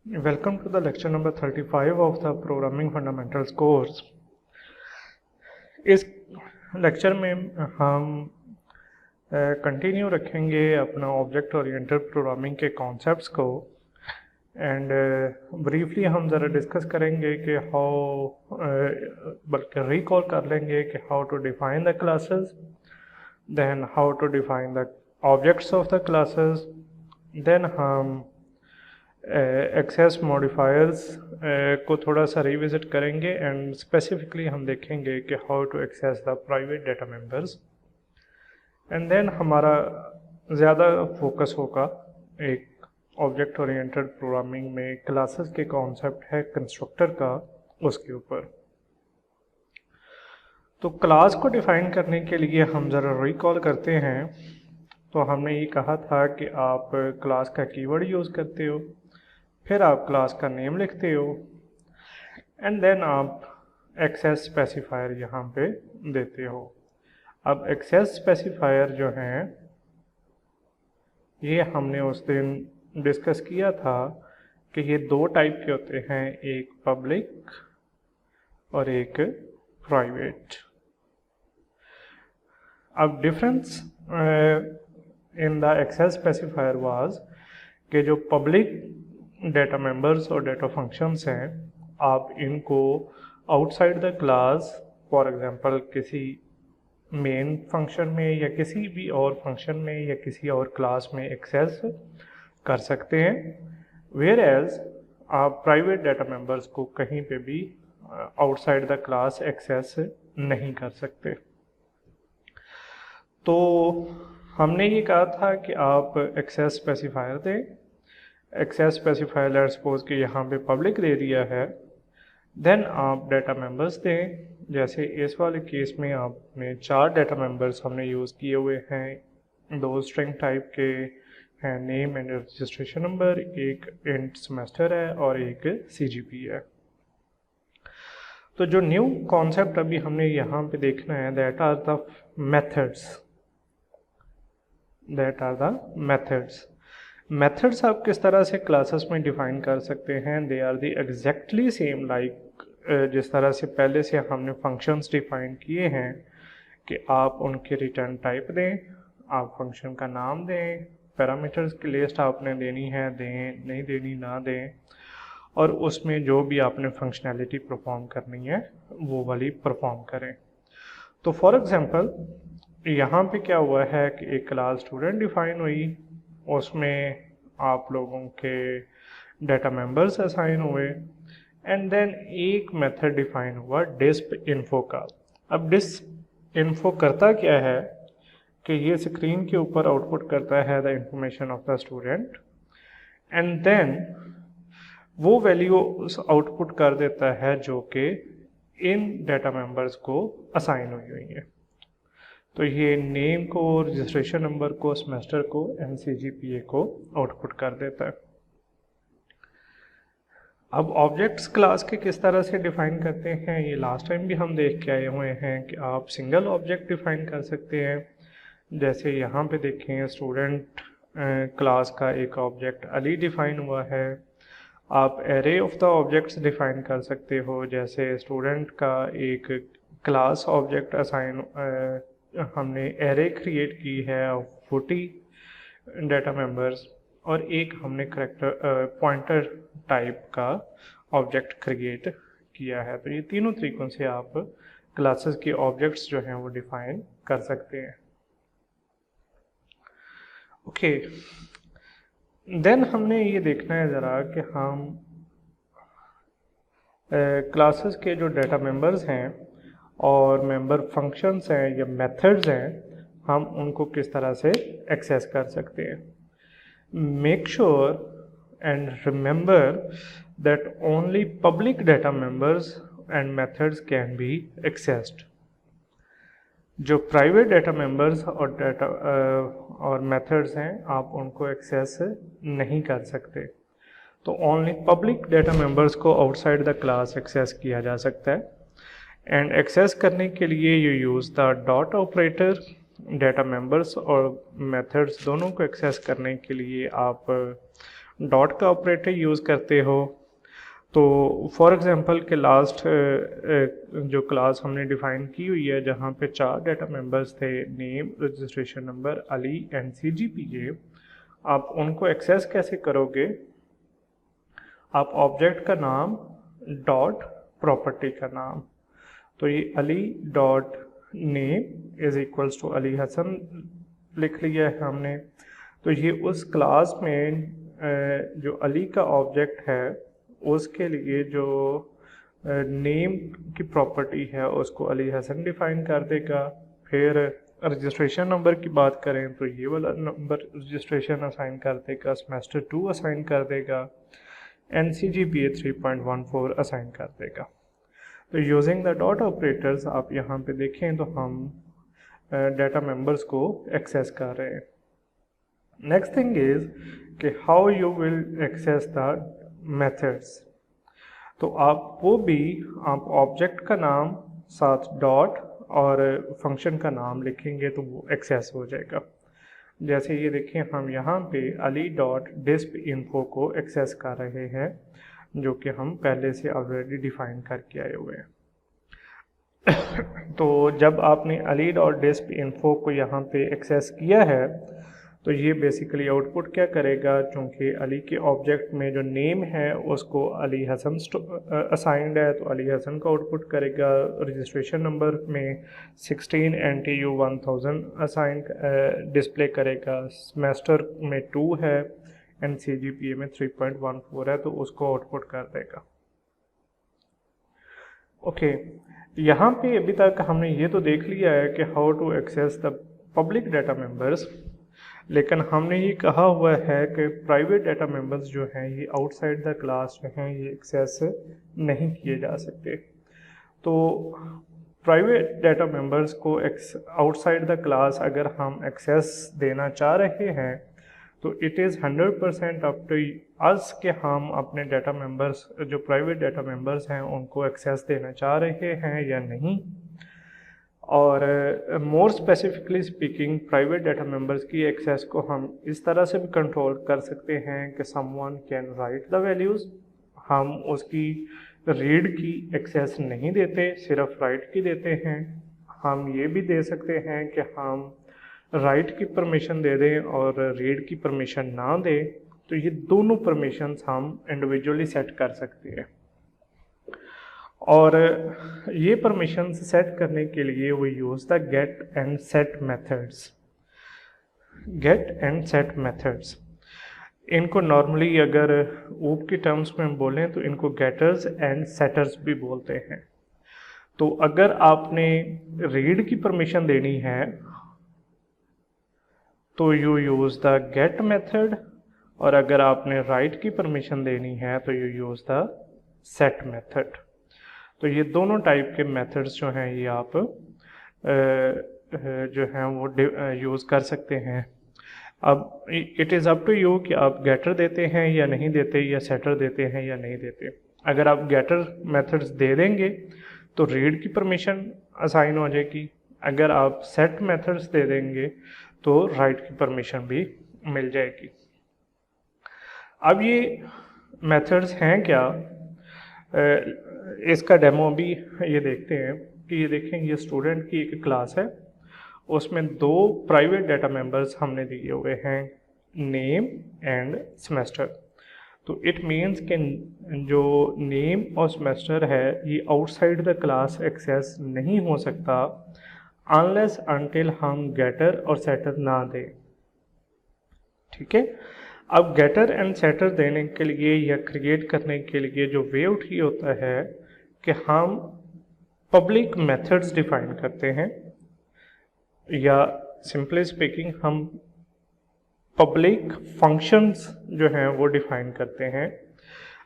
Welcome to the lecture number 35 of the Programming Fundamentals course. इस lecture में हम continue रखेंगे अपना ऑब्जेक्ट ओरिएंटेड प्रोग्रामिंग के कॉन्सेप्ट्स को एंड ब्रीफली हम ज़रा डिस्कस करेंगे कि बल्कि रिकॉल कर लेंगे कि how to define the classes, then how to define the objects of the classes, then हम एक्सेस मॉडिफायर्स को थोड़ा सा रिविजिट करेंगे एंड स्पेसिफिकली हम देखेंगे कि how to access the private data members and then हमारा ज़्यादा फोकस होगा एक ऑब्जेक्ट ओरिएंटेड प्रोग्रामिंग में क्लासेस के कॉन्सेप्ट है कंस्ट्रक्टर का, उसके ऊपर। तो क्लास को डिफाइन करने के लिए हम ज़रा रिकॉल करते हैं। तो हमने ये कहा था कि आप क्लास का कीवर्ड यूज़ करते हो, फिर आप क्लास का नेम लिखते हो एंड देन आप एक्सेस स्पेसिफायर यहाँ पे देते हो। अब एक्सेस स्पेसिफायर जो हैं ये हमने उस दिन डिस्कस किया था कि ये दो टाइप के होते हैं, एक पब्लिक और एक प्राइवेट। अब difference in the access specifier was कि जो पब्लिक डाटा मेंबर्स और डाटा फंक्शंस हैं, आप इनको outside the class, for example किसी मेन फंक्शन में या किसी भी और फंक्शन में या किसी और क्लास में एक्सेस कर सकते हैं, वेयर एज आप प्राइवेट डाटा मेंबर्स को कहीं पे भी आउटसाइड द क्लास एक्सेस नहीं कर सकते। तो हमने ये कहा था कि आप एक्सेस स्पेसिफायर दें। एक्सेस स्पेसिफायर लेट्स सपोज कि यहाँ पे पब्लिक दे दिया है, देन आप डाटा मेंबर्स दें। जैसे इस वाले केस में आपने 4 डाटा मेंबर्स हमने यूज़ किए हुए हैं, 2 स्ट्रिंग टाइप के हैं, नेम एंड रजिस्ट्रेशन नंबर, एक इंट सेमेस्टर है और एक CGP है। तो जो न्यू कॉन्सेप्ट अभी हमने यहाँ पे देखना है, that are the methods. Methods आप किस तरह से क्लासेस में डिफाइन कर सकते हैं, they are the exactly same like जिस तरह से पहले से हमने फंक्शंस डिफाइन किए हैं कि आप उनके रिटर्न टाइप दें, आप फंक्शन का नाम दें, पैरामीटर्स की लिस्ट आपने देनी है, दें नहीं देनी ना दें, और उसमें जो भी आपने फंक्शनैलिटी परफॉर्म करनी है वो वाली परफॉर्म करें। तो फॉर एग्जांपल यहाँ पे क्या हुआ है कि एक क्लास स्टूडेंट डिफाइन हुई, उसमें आप लोगों के डाटा मेंबर्स असाइन हुए एंड देन एक मेथड डिफाइन हुआ डिस्प इन्फो का। अब डिस्प इन्फो करता क्या है कि ये स्क्रीन के ऊपर आउटपुट करता है the information of the student and then वो वैल्यू आउटपुट कर देता है जो कि इन डाटा मेंबर्स को असाइन हुई है। तो ये नेम को, रजिस्ट्रेशन नंबर को, सेमेस्टर को एंड CGPA को आउटपुट कर देता है। अब ऑब्जेक्ट्स क्लास के किस तरह से डिफाइन करते हैं, ये लास्ट टाइम भी हम देख के आए हुए हैं कि आप सिंगल ऑब्जेक्ट डिफाइन कर सकते हैं। जैसे यहाँ पे देखें, स्टूडेंट क्लास का एक ऑब्जेक्ट अली डिफाइन हुआ है। आप array of the objects define कर सकते हो, जैसे स्टूडेंट का एक क्लास ऑब्जेक्ट असाइन हमने एरे क्रिएट की है 40 डाटा मेंबर्स, और एक हमने करेक्टर पॉइंटर टाइप का ऑब्जेक्ट क्रिएट किया है। तो ये तीनों तरीकों से आप क्लासेस के ऑब्जेक्ट्स जो हैं वो डिफाइन कर सकते हैं। ओके, देन हमने ये देखना है ज़रा कि हम क्लासेस के जो डाटा मेंबर्स हैं और मेंबर फंक्शंस हैं या मेथड्स हैं, हम उनको किस तरह से एक्सेस कर सकते हैं। Make sure and remember that only public data members and methods can be accessed. जो प्राइवेट डाटा मेंबर्स और मेथड्स हैं, आप उनको एक्सेस नहीं कर सकते। तो ओनली पब्लिक डाटा मेंबर्स को आउटसाइड द क्लास एक्सेस किया जा सकता है। एंड एक्सेस करने के लिए you use the dot operator. Data members और मेथड्स दोनों को एक्सेस करने के लिए आप डॉट का ऑपरेटर यूज़ करते हो, तो फॉर एग्ज़ाम्पल के लास्ट जो क्लास हमने डिफ़ाइन की हुई है जहाँ पे 4 डाटा मेंबर्स थे, name, registration number, Ali and CGPA, आप उनको एक्सेस कैसे करोगे? आप ऑब्जेक्ट का नाम डॉट प्रॉपर्टी का नाम, तो ये Ali dot name is equals to Ali Hasan लिख लिया है हमने। तो ये उस क्लास में जो अली का ऑब्जेक्ट है उसके लिए जो नेम की प्रॉपर्टी है उसको अली हसन डिफ़ाइन कर देगा। फिर रजिस्ट्रेशन नंबर की बात करें तो ये वाला नंबर रजिस्ट्रेशन असाइन कर देगा, सेमेस्टर 2 असाइन कर देगा, एंड CGPA 3.14 असाइन कर देगा। तो यूजिंग द डॉट ऑपरेटर्स आप यहाँ पे देखें तो हम डाटा मेंबर्स को एक्सेस कर रहे हैं। नेक्स्ट थिंग इज़ कि how you will access the methods. तो आप वो भी आप ऑब्जेक्ट का नाम साथ डॉट और फंक्शन का नाम लिखेंगे तो वो एक्सेस हो जाएगा। जैसे ये देखें हम यहाँ पे अली डॉट डिस्प इन्फो को एक्सेस कर रहे हैं, जो कि हम पहले से ऑलरेडी डिफ़ाइन करके आए हुए हैं। तो जब आपने अली डॉट डिस्प इन्फो को यहाँ पे एक्सेस किया है तो ये बेसिकली आउटपुट क्या करेगा, चूँकि अली के ऑब्जेक्ट में जो नेम है उसको अली हसन असाइंड है तो अली हसन का आउटपुट करेगा। रजिस्ट्रेशन नंबर में 16 NTU 1000 असाइन डिस्प्ले करेगा। सेमेस्टर में 2 है एंड CGPA में 3.14 है तो उसको आउटपुट कर देगा। ओके, यहाँ पे अभी तक हमने ये तो देख लिया है कि how to access the public data members, लेकिन हमने ये कहा हुआ है कि प्राइवेट डाटा मेंबर्स जो हैं ये आउटसाइड द क्लास जो हैं ये एक्सेस नहीं किए जा सकते। तो प्राइवेट डाटा मेंबर्स को आउटसाइड द क्लास अगर हम एक्सेस देना चाह रहे हैं तो it is 100% up to us कि हम अपने डाटा मेंबर्स जो प्राइवेट डाटा मेंबर्स हैं उनको एक्सेस देना चाह रहे हैं या नहीं। और more specifically speaking private data members की एक्सेस को हम इस तरह से भी कंट्रोल कर सकते हैं कि someone can write the values. हम उसकी रीड की एक्सेस नहीं देते, सिर्फ राइट की देते हैं। हम ये भी दे सकते हैं कि हम राइट की परमिशन दे दें और रीड की परमिशन ना दें, तो ये दोनों परमिशंस हम इंडिविजुअली सेट कर सकते हैं। और ये परमिशंस सेट करने के लिए वो use the get and set methods. Get and set methods इनको नॉर्मली अगर ऊप की टर्म्स में बोलें तो इनको गेटर्स एंड सेटर्स भी बोलते हैं। तो अगर आपने रीड की परमिशन देनी है तो you use the get method, और अगर आपने राइट की परमिशन देनी है तो you use the set method. तो ये दोनों टाइप के मेथड्स जो हैं ये आप जो हैं वो यूज़ कर सकते हैं। अब it is up to you कि आप गेटर देते हैं या नहीं देते, या सेटर देते हैं या नहीं देते। अगर आप गेटर मेथड्स दे देंगे तो रीड की परमिशन असाइन हो जाएगी, अगर आप सेट मेथड्स दे देंगे तो राइट की परमिशन भी मिल जाएगी। अब ये मेथड्स हैं क्या, इसका डेमो भी ये देखते हैं कि ये देखें ये स्टूडेंट की एक क्लास है, उसमें 2 प्राइवेट डाटा मेंबर्स हमने दिए हुए हैं, नेम एंड सेमेस्टर। तो इट मीन्स कि जो नेम और सेमेस्टर है ये आउटसाइड द क्लास एक्सेस नहीं हो सकता अनलेस अनटिल हम गेटर और सेटर ना दें। ठीक है, अब गेटर एंड सेटर देने के लिए या क्रिएट करने के लिए जो वे आउट ही होता है कि हम पब्लिक मेथड्स डिफाइन करते हैं, या सिंपली स्पीकिंग हम पब्लिक फंक्शंस जो हैं वो डिफाइन करते हैं।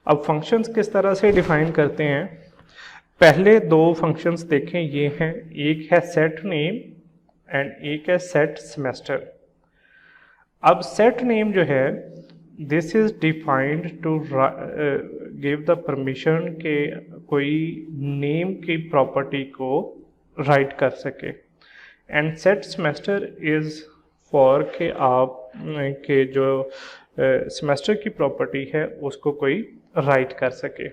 अब फंक्शंस किस तरह से डिफाइन करते हैं, पहले 2 फंक्शंस देखें, ये हैं, एक है सेट नेम एंड एक है सेट सेमेस्टर। अब सेट नेम जो है this is defined to give the permission के कोई नेम की प्रॉपर्टी को राइट कर सके, and set semester is for के आप के जो सेमेस्टर की प्रॉपर्टी है उसको कोई राइट कर सके।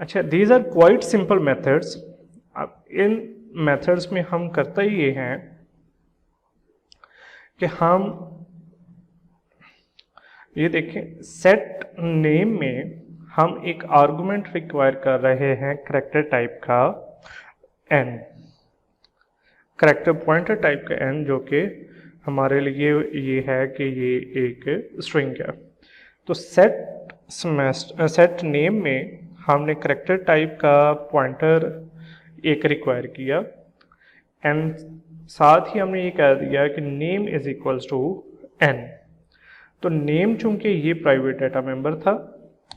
अच्छा, these are quite simple methods. अब इन मेथड्स में हम करते ही ये हैं कि हम ये देखें, सेट नेम में हम एक आर्गुमेंट रिक्वायर कर रहे हैं करेक्टर टाइप का n, करेक्टर पॉइंटर टाइप का n, जो कि हमारे लिए ये है कि ये एक स्ट्रिंग है। तो सेट नेम में हमने करेक्टर टाइप का पॉइंटर एक रिक्वायर किया एंड साथ ही हमने ये कह दिया कि name is equals to n। तो नेम चूंकि ये प्राइवेट डाटा मेंबर था,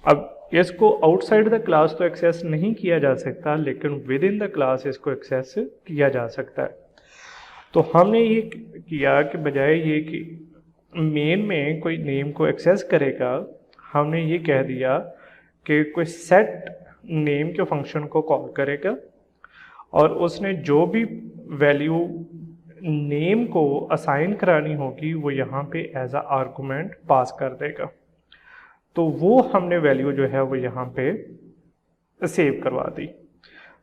अब इसको आउटसाइड द क्लास तो एक्सेस नहीं किया जा सकता, लेकिन विद इन द क्लास इसको एक्सेस किया जा सकता है। तो हमने ये किया कि बजाय ये कि मेन में कोई नेम को एक्सेस करेगा, हमने ये कह दिया कि कोई सेट नेम के फंक्शन को कॉल करेगा और उसने जो भी वैल्यू नेम को असाइन करानी होगी वो यहाँ पे एज अ आर्गुमेंट पास कर देगा। तो वो हमने वैल्यू जो है वो यहाँ पे सेव करवा दी।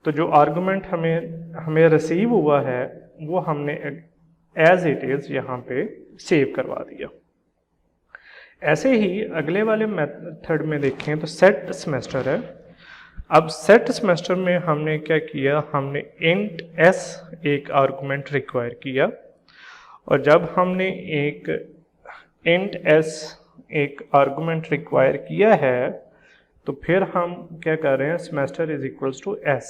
तो जो आर्गुमेंट हमें रिसीव हुआ है वो हमने एज इट इज़ यहाँ पे सेव करवा दिया। ऐसे ही अगले वाले मेथड में देखें तो सेट सेमेस्टर है। अब सेट सेमेस्टर में हमने क्या किया, हमने इंट s एक आर्गुमेंट रिक्वायर किया और जब हमने एक इंट s एक आर्गुमेंट रिक्वायर किया है तो फिर हम क्या कर रहे हैं, semester is equals to s।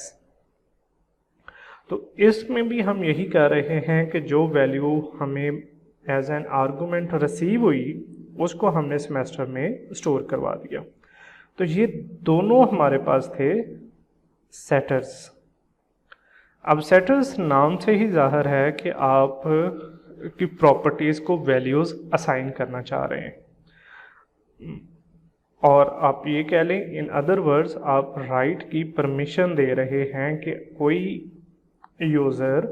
तो इसमें भी हम यही कर रहे हैं कि जो वैल्यू हमें एज एन आर्गुमेंट रिसीव हुई उसको हमने सेमेस्टर में स्टोर करवा दिया। तो ये दोनों हमारे पास थे सेटर्स। अब सेटर्स नाम से ही जाहिर है कि आप की प्रॉपर्टीज़ को वैल्यूज़ असाइन करना चाह रहे हैं, और आप ये कह लें इन अदर वर्ड्स आप राइट की परमिशन दे रहे हैं कि कोई यूज़र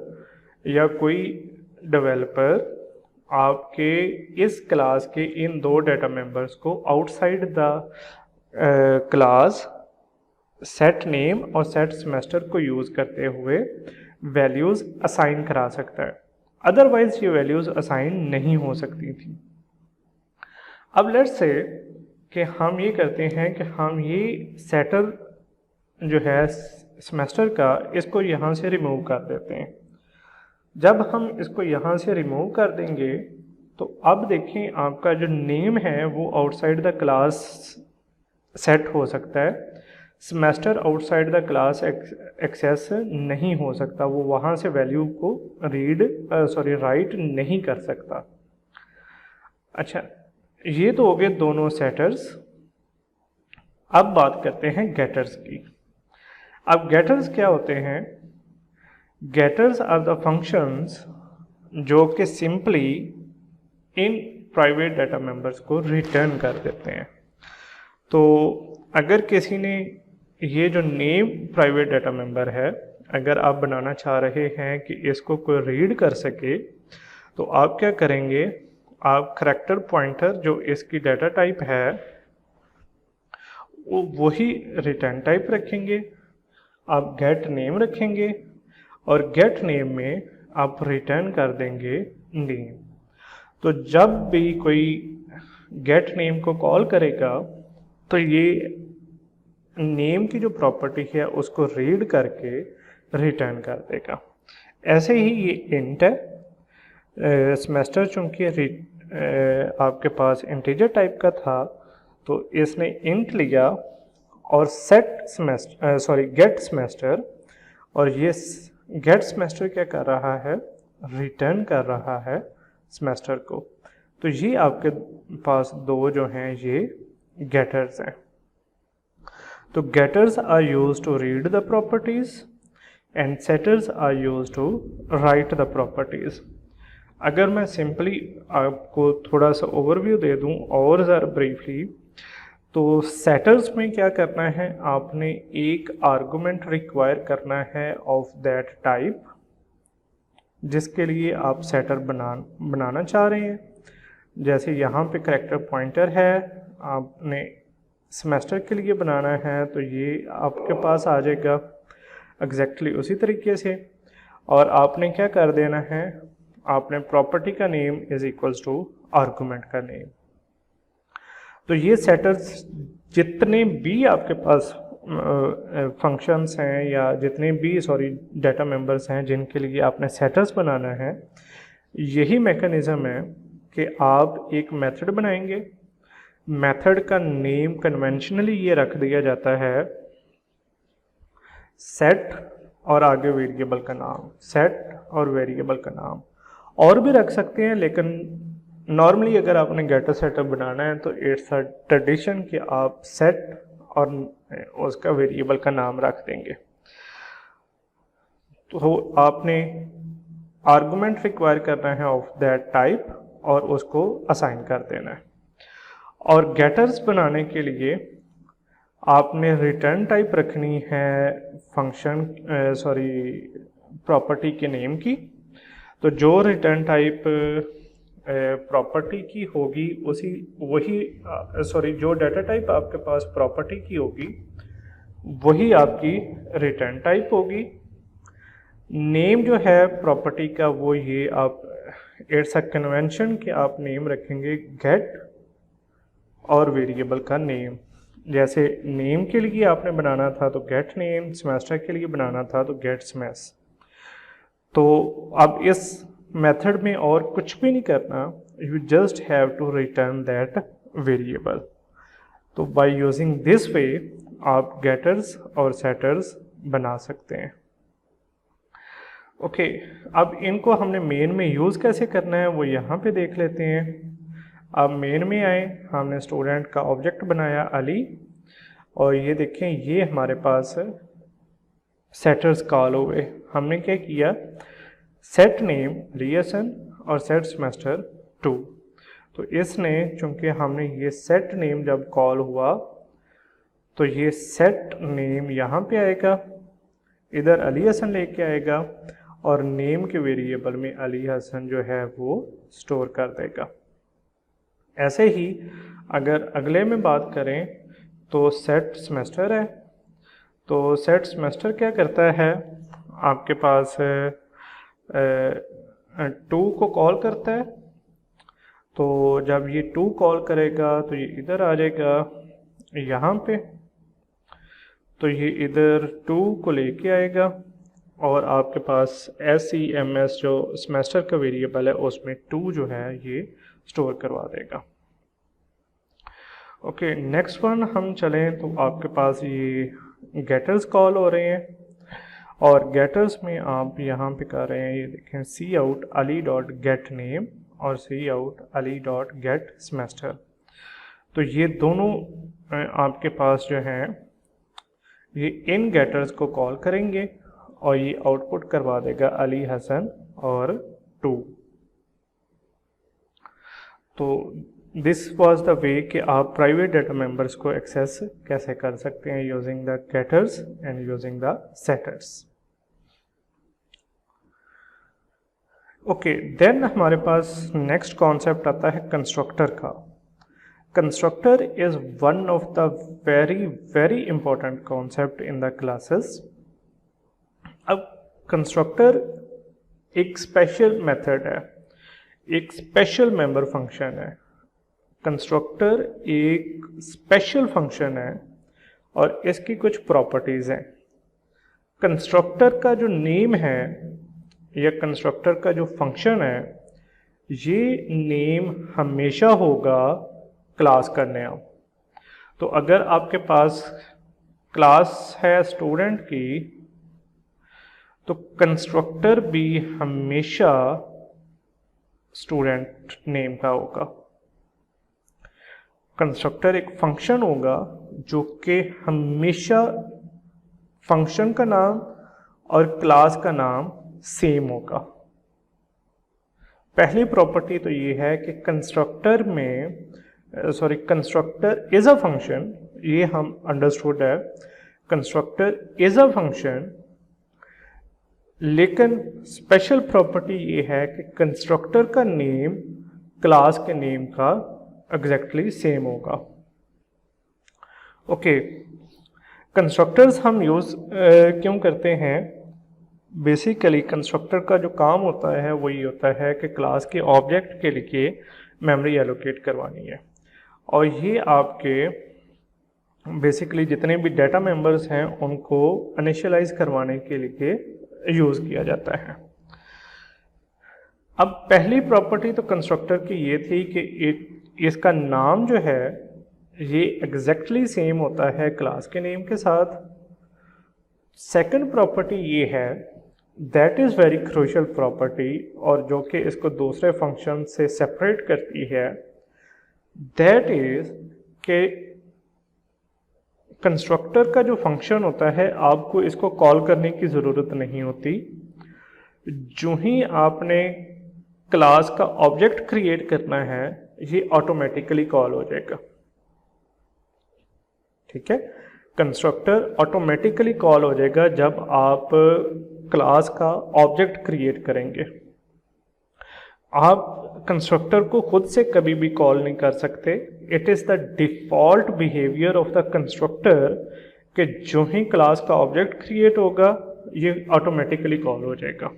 या कोई डेवलपर आपके इस क्लास के इन दो डाटा मेंबर्स को outside the class set name और सेट सेमेस्टर को यूज़ करते हुए वैल्यूज़ असाइन करा सकता है, अदरवाइज ये वैल्यूज़ असाइन नहीं हो सकती थी। अब लेट्स से कि हम ये करते हैं कि हम ये सेटर जो है सेमेस्टर का इसको यहाँ से रिमूव कर देते हैं। जब हम इसको यहाँ से रिमूव कर देंगे तो अब देखें आपका जो नेम है वो आउटसाइड द क्लास सेट हो सकता है, semester outside the class access नहीं हो सकता, वो वहाँ से वैल्यू को राइट नहीं कर सकता। अच्छा, ये तो हो गए दोनों सेटर्स। अब बात करते हैं गेटर्स की। अब गेटर्स क्या होते हैं? गेटर्स आर द फंक्शंस जो कि simply in private data members को रिटर्न कर देते हैं। तो अगर किसी ने ये जो नेम प्राइवेट डाटा मेंबर है, अगर आप बनाना चाह रहे हैं कि इसको कोई रीड कर सके, तो आप क्या करेंगे, आप करैक्टर पॉइंटर जो इसकी डाटा टाइप है वही रिटर्न टाइप रखेंगे, आप गेट नेम रखेंगे और गेट नेम में आप रिटर्न कर देंगे नेम। तो जब भी कोई गेट नेम को कॉल करेगा तो ये नेम की जो प्रॉपर्टी है उसको रीड करके रिटर्न कर देगा। ऐसे ही ये इंट है, सेमेस्टर चूँकि आपके पास इंटीजर टाइप का था तो इसने इंट लिया और गेट सेमेस्टर, और ये गेट सेमेस्टर क्या कर रहा है, रिटर्न कर रहा है सेमेस्टर को। तो ये आपके पास दो जो हैं ये गेटर्स हैं। तो getters are used to read the properties and setters are used to write the properties. अगर मैं सिंपली आपको थोड़ा सा ओवरव्यू दे दूं और ज़रा ब्रीफली, तो सेटर्स में क्या करना है, आपने एक आर्गुमेंट रिक्वायर करना है ऑफ दैट टाइप जिसके लिए आप सेटर बनाना चाह रहे हैं। जैसे यहाँ पे करेक्टर पॉइंटर है, आपने सेमेस्टर के लिए बनाना है तो ये आपके पास आ जाएगा एग्जैक्टली उसी तरीके से। और आपने क्या कर देना है, आपने प्रॉपर्टी का name is equals to argument का नेम। तो ये सेटर्स जितने भी आपके पास फंक्शंस हैं या जितने भी डाटा मेंबर्स हैं जिनके लिए आपने सेटर्स बनाना है, यही मैकेनिज़्म है कि आप एक मेथड बनाएंगे। मेथड का नेम कन्वेंशनली ये रख दिया जाता है सेट और आगे वेरिएबल का नाम, सेट और वेरिएबल का नाम। और भी रख सकते हैं, लेकिन नॉर्मली अगर आपने गेटर सेटअप बनाना है तो इट्स अ ट्रेडिशन कि आप सेट और उसका वेरिएबल का नाम रख देंगे। तो आपने आर्गुमेंट रिक्वायर करना है ऑफ दैट टाइप और उसको असाइन कर देना है। और गेटर्स बनाने के लिए आपने रिटर्न टाइप रखनी है फंक्शन प्रॉपर्टी के नेम की। तो जो रिटर्न टाइप प्रॉपर्टी की होगी जो डाटा टाइप आपके पास प्रॉपर्टी की होगी वही आपकी रिटर्न टाइप होगी। नेम जो है प्रॉपर्टी का वो ये आप इट्स अ कन्वेंशन कि आप नेम रखेंगे गेट और वेरिएबल का नेम। जैसे नेम के लिए आपने बनाना था तो गेट नेम, सेमेस्टर के लिए बनाना था तो गेट सेमेस। तो अब इस मेथड में और कुछ भी नहीं करना, you just have to return that variable. तो बाय यूजिंग दिस वे आप गेटर्स और सेटर्स बना सकते हैं। ओके, अब इनको हमने मेन में यूज़ कैसे करना है वो यहाँ पे देख लेते हैं। अब मेन में आए, हमने स्टूडेंट का ऑब्जेक्ट बनाया अली, और ये देखें ये हमारे पास सेटर्स कॉल हुए। हमने क्या किया, सेट नेम अली और सेट सेमेस्टर 2। तो इसने चूंकि हमने ये सेट नेम जब कॉल हुआ तो ये सेट नेम यहाँ पे आएगा, इधर अली हसन लेके आएगा और नेम के वेरिएबल में अली हसन जो है वो स्टोर कर देगा। ऐसे ही अगर अगले में बात करें तो सेट सेमेस्टर है। तो सेट सेमेस्टर क्या करता है, आपके पास 2 को कॉल करता है। तो जब ये 2 कॉल करेगा तो ये इधर आ जाएगा यहाँ पे, तो ये इधर 2 को लेके आएगा और आपके पास SEMS जो सेमेस्टर का वेरिएबल है उसमें 2 जो है ये स्टोर करवा देगा। ओके, नेक्स्ट वन हम चलें तो आपके पास ये गेटर्स कॉल हो रहे हैं, और गेटर्स में आप यहाँ पे कर रहे हैं, ये देखें see out Ali dot get name और see out Ali dot get semester. तो ये दोनों आपके पास जो हैं ये इन गेटर्स को कॉल करेंगे और ये आउटपुट करवा देगा अली हसन और 2। तो दिस वाज द वे कि आप प्राइवेट डाटा मेंबर्स को एक्सेस कैसे कर सकते हैं using the getters and using the setters. Okay, then हमारे पास नेक्स्ट कॉन्सेप्ट आता है कंस्ट्रक्टर का। Constructor is one of the very very important concept in the classes. अब कंस्ट्रक्टर एक स्पेशल मेथड है, एक स्पेशल मेंबर फंक्शन है। कंस्ट्रक्टर एक स्पेशल फंक्शन है और इसकी कुछ प्रॉपर्टीज़ हैं। कंस्ट्रक्टर का जो नेम है या कंस्ट्रक्टर का जो फंक्शन है, ये नेम हमेशा होगा क्लास का नेम। तो अगर आपके पास क्लास है स्टूडेंट की तो कंस्ट्रक्टर भी हमेशा स्टूडेंट नेम का होगा। कंस्ट्रक्टर एक फंक्शन होगा जो कि हमेशा फंक्शन का नाम और क्लास का नाम सेम होगा। पहली प्रॉपर्टी तो ये है कि कंस्ट्रक्टर इज अ फंक्शन, ये हम अंडरस्टूड है, कंस्ट्रक्टर इज अ फंक्शन, लेकिन स्पेशल प्रॉपर्टी ये है कि कंस्ट्रक्टर का नेम क्लास के नेम का एग्जैक्टली सेम होगा। ओके, कंस्ट्रक्टर्स हम यूज़ क्यों करते हैं? बेसिकली कंस्ट्रक्टर का जो काम होता है वो ये होता है कि क्लास के ऑब्जेक्ट के लिए मेमोरी एलोकेट करवानी है, और ये आपके बेसिकली जितने भी डाटा मेंबर्स हैं उनको इनिशियलाइज करवाने के लिए यूज़ किया जाता है। अब पहली प्रॉपर्टी तो कंस्ट्रक्टर की ये थी कि इसका नाम जो है ये एग्जैक्टली सेम होता है क्लास के नेम के साथ। सेकंड प्रॉपर्टी ये है, that is very crucial property, और जो कि इसको दूसरे फंक्शन से सेपरेट करती है, दैट इज़ कि कंस्ट्रक्टर का जो फंक्शन होता है आपको इसको कॉल करने की ज़रूरत नहीं होती। जो ही आपने क्लास का ऑब्जेक्ट क्रिएट करना है ये ऑटोमेटिकली कॉल हो जाएगा। ठीक है, कंस्ट्रक्टर ऑटोमेटिकली कॉल हो जाएगा जब आप क्लास का ऑब्जेक्ट क्रिएट करेंगे। आप कंस्ट्रक्टर को खुद से कभी भी कॉल नहीं कर सकते। It is the default behaviour of the constructor कि जो ही क्लास का ऑब्जेक्ट क्रिएट होगा ये ऑटोमेटिकली कॉल हो जाएगा।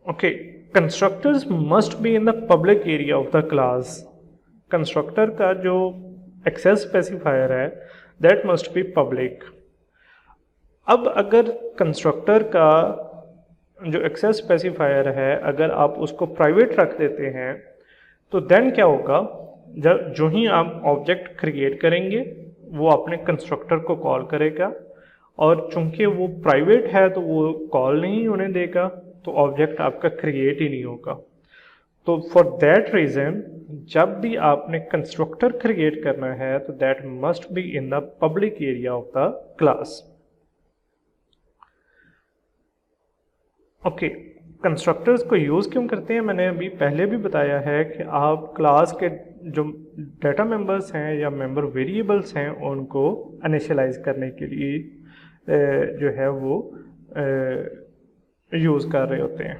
Okay, constructors must be in the public area of the class. Constructor का जो एक्सेस स्पेसिफायर है दैट मस्ट बी पब्लिक। अब अगर कंस्ट्रक्टर का जो एक्सेस स्पेसिफायर है अगर आप उसको प्राइवेट रख देते हैं तो देन क्या होगा, जब जो ही आप ऑब्जेक्ट क्रिएट करेंगे वो अपने कंस्ट्रक्टर को कॉल करेगा, और चूंकि वो प्राइवेट है तो वो कॉल नहीं होने देगा, तो ऑब्जेक्ट आपका क्रिएट ही नहीं होगा। तो फॉर दैट रीज़न जब भी आपने कंस्ट्रक्टर क्रिएट करना है तो that must be in the public area of the class. Okay, constructors को यूज़ क्यों करते हैं मैंने अभी पहले भी बताया है कि आप क्लास के जो डाटा मेंबर्स हैं या मेंबर वेरिएबल्स हैं उनको इनिशियलाइज करने के लिए जो है वो यूज़ कर रहे होते हैं।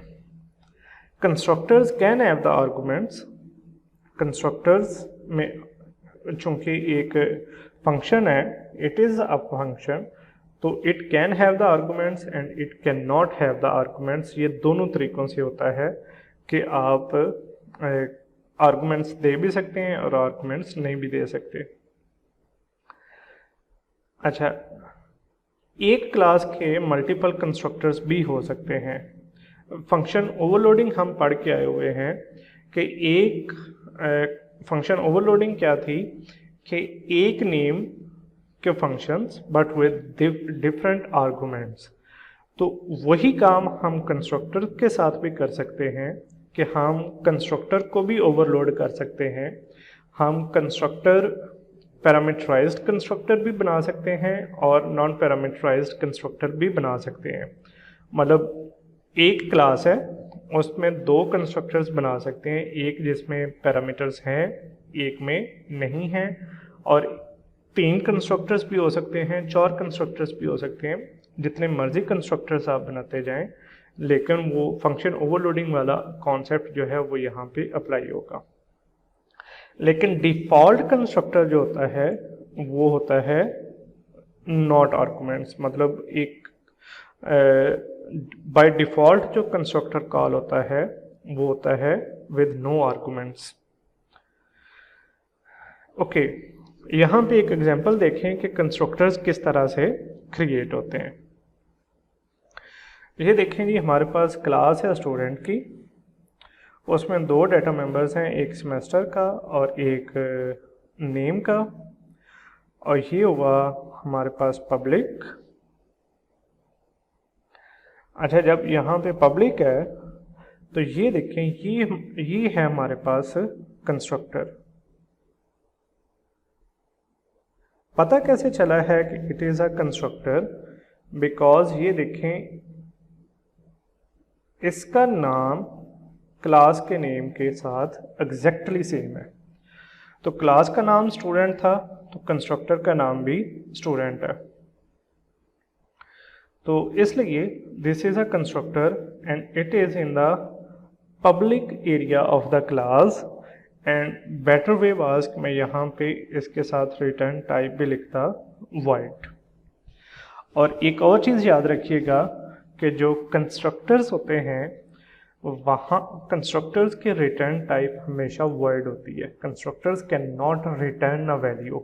Constructors can have the arguments. Constructors में चूँकि एक फंक्शन है, इट इज़ अ फंक्शन, तो it can have the arguments and it can not have the arguments. ये दोनों तरीक़ों से होता है कि आप आर्गूमेंट्स दे भी सकते हैं और आर्गूमेंट्स नहीं भी दे सकते। अच्छा, एक क्लास के मल्टीपल कंस्ट्रक्टर्स भी हो सकते हैं। फंक्शन ओवरलोडिंग हम पढ़ के आए हुए हैं कि एक फंक्शन ओवरलोडिंग क्या थी कि एक नेम के functions but with different arguments. तो वही काम हम कंस्ट्रक्टर के साथ भी कर सकते हैं कि हम कंस्ट्रक्टर को भी ओवरलोड कर सकते हैं। हम कंस्ट्रक्टर पैरामीटराइज्ड कंस्ट्रक्टर भी बना सकते हैं और नॉन पैरामीटराइज्ड कंस्ट्रक्टर भी बना सकते हैं। मतलब एक क्लास है उसमें दो कंस्ट्रक्टर्स बना सकते हैं, एक जिसमें पैरामीटर्स हैं एक में नहीं हैं, और 3 कंस्ट्रक्टर्स भी हो सकते हैं, 4 कंस्ट्रक्टर्स भी हो सकते हैं। जितने मर्जी कंस्ट्रक्टर्स आप बनाते जाएं, लेकिन वो फंक्शन ओवरलोडिंग वाला कॉन्सेप्ट जो है वो यहाँ पे अप्लाई होगा। लेकिन डिफ़ॉल्ट कंस्ट्रक्टर जो होता है वो होता है नॉट आर्गूमेंट्स। मतलब एक बाय डिफ़ॉल्ट जो कंस्ट्रक्टर कॉल होता है वो होता है विद नो आर्गूमेंट्स। ओके, यहाँ पे एक एग्जांपल देखें कि कंस्ट्रक्टर्स किस तरह से क्रिएट होते हैं। ये देखें जी, हमारे पास क्लास है स्टूडेंट की, उसमें 2 डाटा मेंबर्स हैं, एक सेमेस्टर का और एक नेम का, और ये हुआ हमारे पास पब्लिक। अच्छा, जब यहाँ पे पब्लिक है तो ये देखें ये है हमारे पास कंस्ट्रक्टर। पता कैसे चला है कि it is a constructor? Because ये देखें इसका नाम क्लास के नेम के साथ एग्जैक्टली सेम है। तो क्लास का नाम स्टूडेंट था तो कंस्ट्रक्टर का नाम भी स्टूडेंट है। तो इसलिए this is a constructor and it is in the public area of the class and better way was मैं यहाँ पे इसके साथ रिटर्न टाइप भी लिखता void। और एक और चीज़ याद रखिएगा कि जो कंस्ट्रक्टर्स होते हैं वहाँ कंस्ट्रक्टर्स के रिटर्न टाइप हमेशा void होती है। Constructors can not return a value.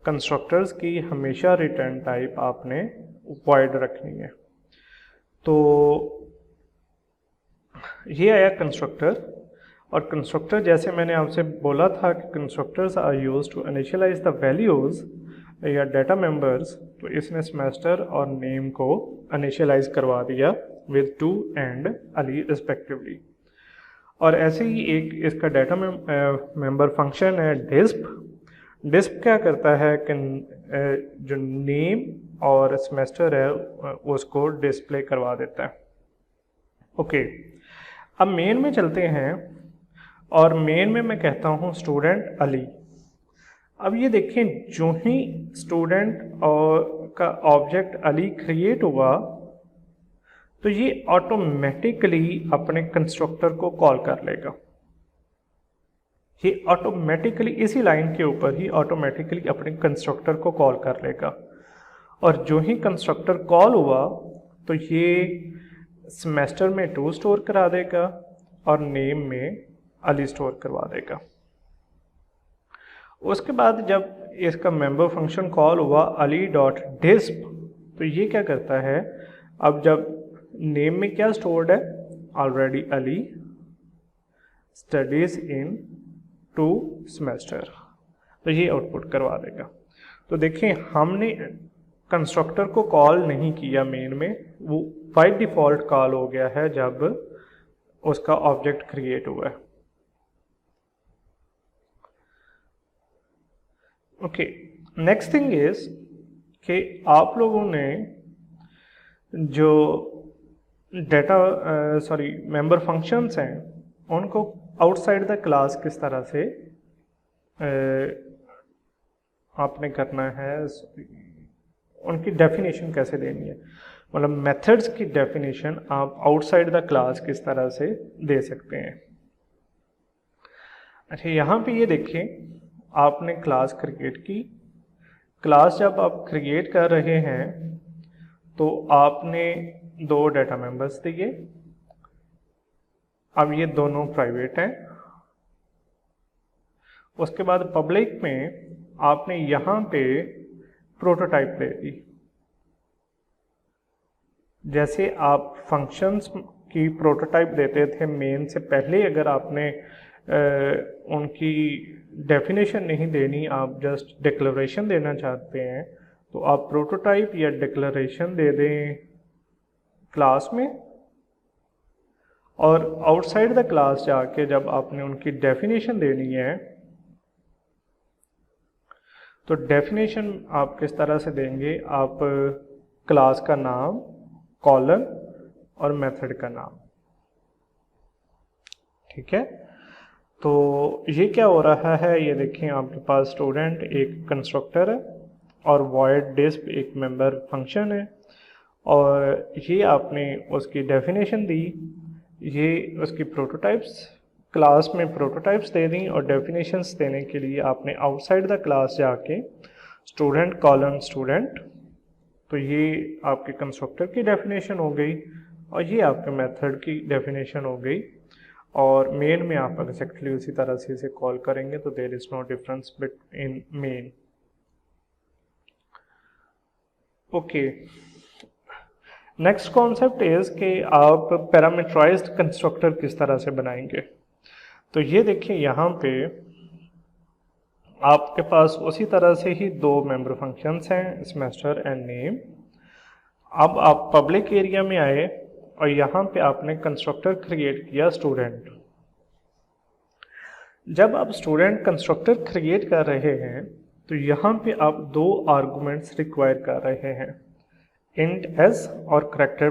Constructors की हमेशा रिटर्न टाइप आपने void रखनी है। तो ये आया कंस्ट्रक्टर। और कंस्ट्रक्टर जैसे मैंने आपसे बोला था कि constructors are used to initialize the values या डाटा मेंबर्स, तो इसने सेमेस्टर और नेम को इनिशियलाइज करवा दिया with two and Ali respectively. और ऐसे ही एक इसका डाटा मेंबर फंक्शन है डिस्प। डिस्प क्या करता है कि जो नेम और सेमेस्टर है उसको डिस्प्ले करवा देता है। ओके, अब मेन में चलते हैं और मेन में मैं कहता हूँ स्टूडेंट अली। अब ये देखें, जो ही स्टूडेंट और का ऑब्जेक्ट अली क्रिएट हुआ तो ये ऑटोमेटिकली अपने कंस्ट्रक्टर को कॉल कर लेगा। ये ऑटोमेटिकली इसी लाइन के ऊपर ही ऑटोमेटिकली अपने कंस्ट्रक्टर को कॉल कर लेगा। और जो ही कंस्ट्रक्टर कॉल हुआ तो ये सेमेस्टर में 2 स्टोर करा देगा और नेम में अली स्टोर करवा देगा। उसके बाद जब इसका मेंबर फंक्शन कॉल हुआ अली डॉट डिस्प, तो ये क्या करता है, अब जब नेम में क्या स्टोर्ड है, already Ali studies in 2 semester, तो ये आउटपुट करवा देगा। तो देखें, हमने कंस्ट्रक्टर को कॉल नहीं किया मेन में, वो बाय डिफ़ॉल्ट कॉल हो गया है जब उसका ऑब्जेक्ट क्रिएट हुआ है। ओके, नेक्स्ट थिंग इज कि आप लोगों ने जो डाटा मेंबर फंक्शंस हैं उनको आउटसाइड द क्लास किस तरह से आपने करना है, उनकी डेफिनेशन कैसे देनी है, मतलब मेथड्स की डेफिनेशन आप आउटसाइड द क्लास किस तरह से दे सकते हैं। अच्छा, यहाँ पे ये देखें, आपने क्लास क्रिएट की। क्लास जब आप क्रिएट कर रहे हैं तो आपने 2 डाटा मेंबर्स दिए। अब ये दोनों प्राइवेट हैं। उसके बाद पब्लिक में आपने यहाँ पे प्रोटोटाइप दे दी। जैसे आप फंक्शंस की प्रोटोटाइप देते थे मेन से पहले, अगर आपने उनकी डेफिनेशन नहीं देनी, आप जस्ट डिक्लेरेशन देना चाहते हैं, तो आप प्रोटोटाइप या डिक्लेरेशन दे दें क्लास में। और आउटसाइड द क्लास जाके जब आपने उनकी डेफिनेशन देनी है तो डेफिनेशन आप किस तरह से देंगे, आप क्लास का नाम, कॉलन और मेथड का नाम, ठीक है। तो ये क्या हो रहा है, ये देखें, आपके पास स्टूडेंट एक कंस्ट्रक्टर है और void disp एक मेंबर फंक्शन है, और ये आपने उसकी डेफिनेशन दी, ये उसकी प्रोटोटाइप्स, क्लास में प्रोटोटाइप्स दे दी, और डेफिनेशंस देने के लिए आपने आउटसाइड द क्लास जाके स्टूडेंट कॉलन स्टूडेंट, तो ये आपके कंस्ट्रक्टर की डेफिनेशन हो गई और ये आपके मेथड की डेफिनेशन हो गई। और मेन में आप एग्जैक्टली उसी तरह से इसे कॉल करेंगे, तो there is no difference between main. Okay, next concept is कि आप पैरामीटराइज्ड कंस्ट्रक्टर किस तरह से बनाएंगे। तो ये देखिए, यहाँ पे आपके पास उसी तरह से ही 2 मेंबर फंक्शंस हैं, सेमेस्टर एंड नेम। अब आप पब्लिक एरिया में आए और यहाँ पे आपने कंस्ट्रक्टर क्रिएट किया स्टूडेंट। जब आप स्टूडेंट कंस्ट्रक्टर क्रिएट कर रहे हैं तो यहाँ पे आप 2 आर्गुमेंट्स रिक्वायर कर रहे हैं, इंट s और करैक्टर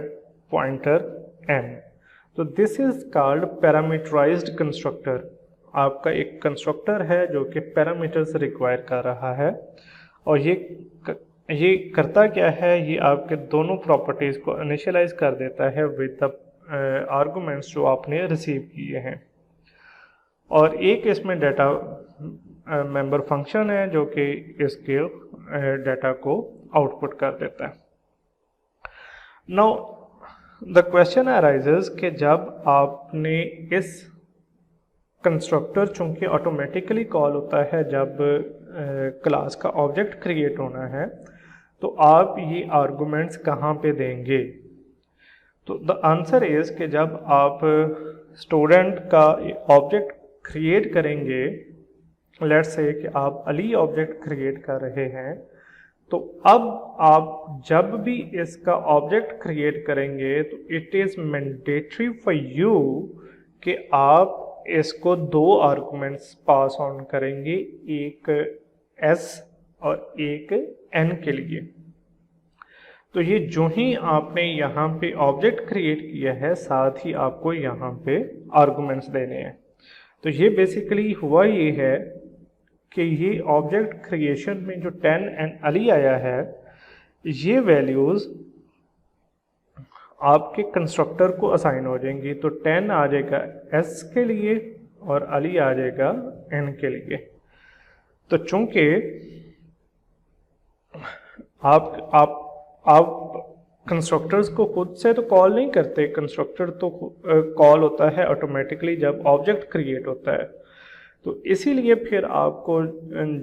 पॉइंटर n। तो this is called parameterized constructor. आपका एक कंस्ट्रक्टर है जो कि पैरामीटर्स रिक्वायर कर रहा है, और ये करता क्या है, ये आपके दोनों प्रॉपर्टीज़ को इनिशियलाइज कर देता है विद द आर्गुमेंट्स जो आपने रिसीव किए हैं, और एक इसमें डाटा मेंबर फंक्शन है जो कि इसके डाटा को आउटपुट कर देता है। नाउ द क्वेश्चन अराइजेस कि जब आपने इस कंस्ट्रक्टर चूंकि ऑटोमेटिकली कॉल होता है जब क्लास का ऑब्जेक्ट क्रिएट होना है, तो आप ये आर्गुमेंट्स कहाँ पे देंगे? तो द आंसर इज़ कि जब आप स्टूडेंट का ऑब्जेक्ट क्रिएट करेंगे, लेट्स से कि आप अली ऑब्जेक्ट क्रिएट कर रहे हैं, तो अब आप जब भी इसका ऑब्जेक्ट क्रिएट करेंगे तो it is mandatory for you कि आप इसको दो आर्गुमेंट्स पास ऑन करेंगे, एक s और एक n के लिए। तो ये जो ही आपने यहाँ पे ऑब्जेक्ट क्रिएट किया है, साथ ही आपको यहाँ पे आर्गुमेंट्स देने हैं। तो ये बेसिकली हुआ ये है कि ये ऑब्जेक्ट क्रिएशन में जो 10 एंड अली आया है, ये वैल्यूज़ आपके कंस्ट्रक्टर को असाइन हो जाएंगी। तो 10 आ जाएगा s के लिए और अली आ जाएगा n के लिए। तो चूंकि आप कंस्ट्रक्टर्स को खुद से तो कॉल नहीं करते, कंस्ट्रक्टर तो कॉल होता है ऑटोमेटिकली जब ऑब्जेक्ट क्रिएट होता है। तो इसीलिए फिर आपको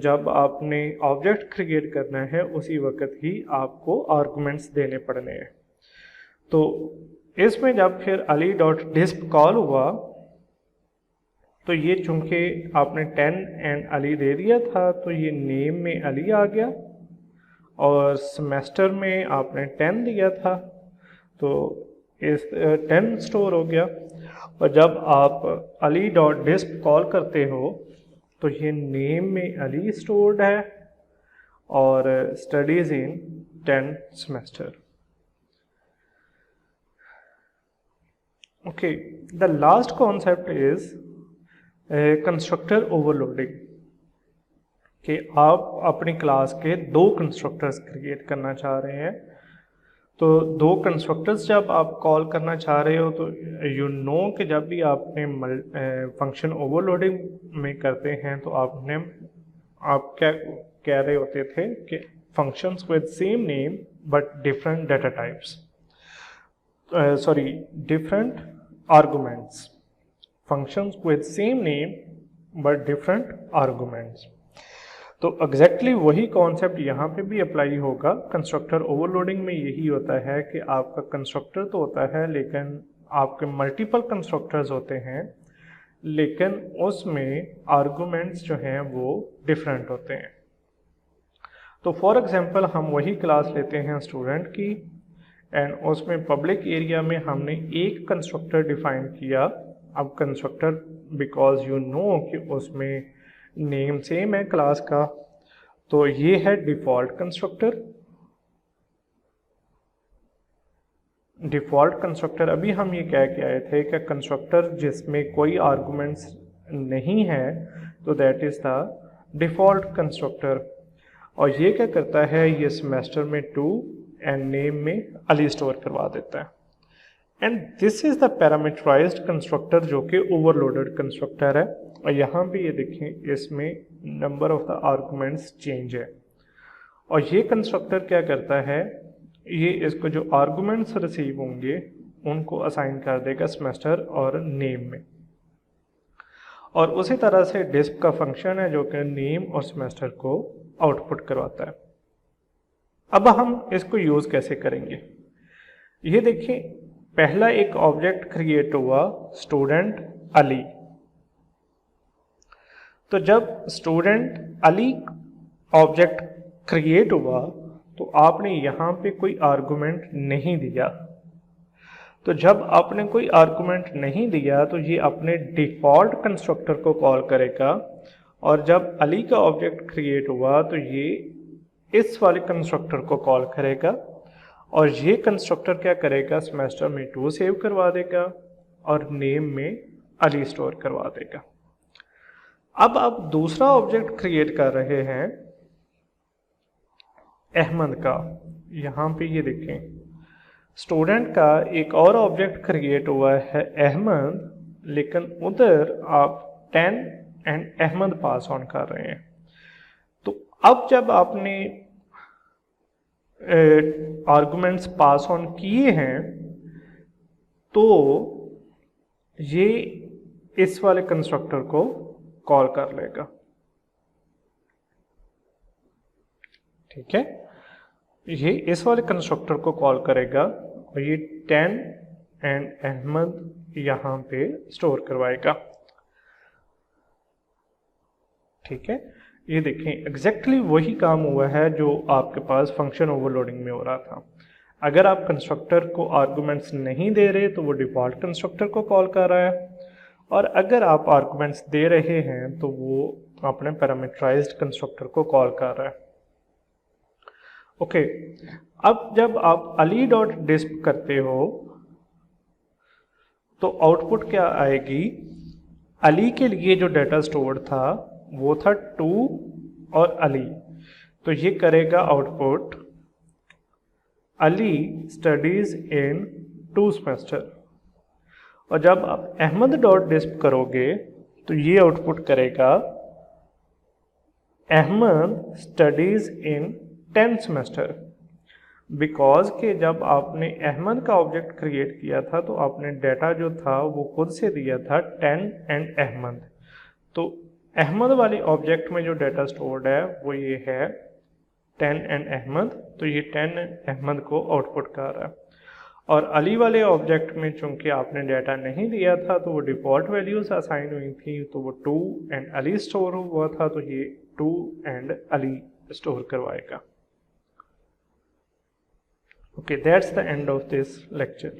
जब आपने ऑब्जेक्ट क्रिएट करना है उसी वक्त ही आपको आर्गुमेंट्स देने पड़ने हैं। तो इसमें जब फिर अली डॉट डिस्प कॉल हुआ तो ये चूंकि आपने 10 एंड अली दे दिया था, तो ये नेम में अली आ गया और सेमेस्टर में आपने 10 दिया था तो इस 10 स्टोर हो गया। और जब आप अली डॉट डिस्प कॉल करते हो तो ये नेम में अली स्टोर्ड है और studies in 10 semester. Okay, the last concept is constructor overloading, कि आप अपनी क्लास के दो कंस्ट्रक्टर्स क्रिएट करना चाह रहे हैं। तो दो कंस्ट्रक्टर्स जब आप कॉल करना चाह रहे हो तो यू नो कि जब भी आपने फंक्शन ओवरलोडिंग में करते हैं तो आप क्या कह रहे होते थे कि functions with same name but different data types, different arguments, functions with same name but different arguments। तो एग्जैक्टली वही कॉन्सेप्ट यहाँ पे भी अप्लाई होगा। कंस्ट्रक्टर ओवरलोडिंग में यही होता है कि आपका कंस्ट्रक्टर तो होता है लेकिन आपके मल्टीपल कंस्ट्रक्टर्स होते हैं, लेकिन उसमें आर्गुमेंट्स जो हैं वो डिफरेंट होते हैं। तो फॉर एग्जांपल हम वही क्लास लेते हैं स्टूडेंट की एंड उसमें पब्लिक एरिया में हमने एक कंस्ट्रक्टर डिफाइन किया। अब कंस्ट्रक्टर बिकॉज यू नो कि उसमें नेम सेम है क्लास का, तो ये है डिफ़ॉल्ट कंस्ट्रक्टर। डिफ़ॉल्ट कंस्ट्रक्टर अभी हम ये कह के आए थे कि कंस्ट्रक्टर जिसमें कोई आर्गुमेंट्स नहीं है तो that is the default constructor. और ये क्या करता है, ये सेमेस्टर में 2 एंड नेम में अली स्टोर करवा देता है। And this is the parameterized constructor जो कि ओवरलोडेड कंस्ट्रक्टर है। और यहाँ पे ये देखें इसमें number of the arguments change है। और ये कंस्ट्रक्टर क्या करता है, ये इसको जो आर्गुमेंट्स रिसीव होंगे उनको असाइन कर देगा सेमेस्टर और नेम में। और उसी तरह से डिस्प का फंक्शन है जो कि नेम और सेमेस्टर को आउटपुट करवाता है। अब हम इसको यूज़ कैसे करेंगे, ये देखिए पहला एक ऑब्जेक्ट क्रिएट हुआ स्टूडेंट अली। तो जब स्टूडेंट अली ऑब्जेक्ट क्रिएट हुआ तो आपने यहाँ पे कोई आर्गुमेंट नहीं दिया। तो जब आपने कोई आर्गुमेंट नहीं दिया तो ये अपने डिफ़ॉल्ट कंस्ट्रक्टर को कॉल करेगा। और जब अली का ऑब्जेक्ट क्रिएट हुआ तो ये इस वाले कंस्ट्रक्टर को कॉल करेगा और ये कंस्ट्रक्टर क्या करेगा, सेमेस्टर में 2 सेव करवा देगा और नेम में अली स्टोर करवा देगा। अब आप दूसरा ऑब्जेक्ट क्रिएट कर रहे हैं अहमद का। यहाँ पे ये देखें स्टूडेंट का एक और ऑब्जेक्ट क्रिएट हुआ है अहमद, लेकिन उधर आप 10 एंड अहमद पास ऑन कर रहे हैं। तो अब जब आपने आर्गुमेंट्स पास ऑन किए हैं तो ये इस वाले कंस्ट्रक्टर को कॉल कर लेगा, ठीक है। ये इस वाले कंस्ट्रक्टर को कॉल करेगा और ये 10 एंड अहमद यहाँ पे स्टोर करवाएगा, ठीक है। ये देखें एग्जैक्टली वही काम हुआ है जो आपके पास फंक्शन ओवरलोडिंग में हो रहा था। अगर आप कंस्ट्रक्टर को आर्गुमेंट्स नहीं दे रहे तो वो डिफ़ॉल्ट कंस्ट्रक्टर को कॉल कर रहा है, और अगर आप आर्गुमेंट्स दे रहे हैं तो वो अपने पैरामीटराइज्ड कंस्ट्रक्टर को कॉल कर रहा है। ओके, अब जब आप अली डॉट डिस्प करते हो तो आउटपुट क्या आएगी? अली के लिए जो डाटा स्टोर था वो था 2 और अली, तो ये करेगा output Ali studies in 2 semester. और जब आप अहमद डॉट डिस्प करोगे तो ये आउटपुट करेगा Ahmad studies in 10 semester. Because के जब आपने अहमद का ऑब्जेक्ट क्रिएट किया था तो आपने डाटा जो था वो खुद से दिया था 10 एंड अहमद, तो अहमद वाले ऑब्जेक्ट में जो डाटा स्टोर्ड है वो ये है 10 एंड अहमद, तो ये 10 एंड अहमद को आउटपुट कर रहा है। और अली वाले ऑब्जेक्ट में चूंकि आपने डाटा नहीं दिया था तो वो डिफ़ॉल्ट वैल्यूज असाइन हुई थी, तो वो 2 एंड अली स्टोर हुआ था, तो ये 2 एंड अली स्टोर करवाएगा। Okay, that's the end of this lecture.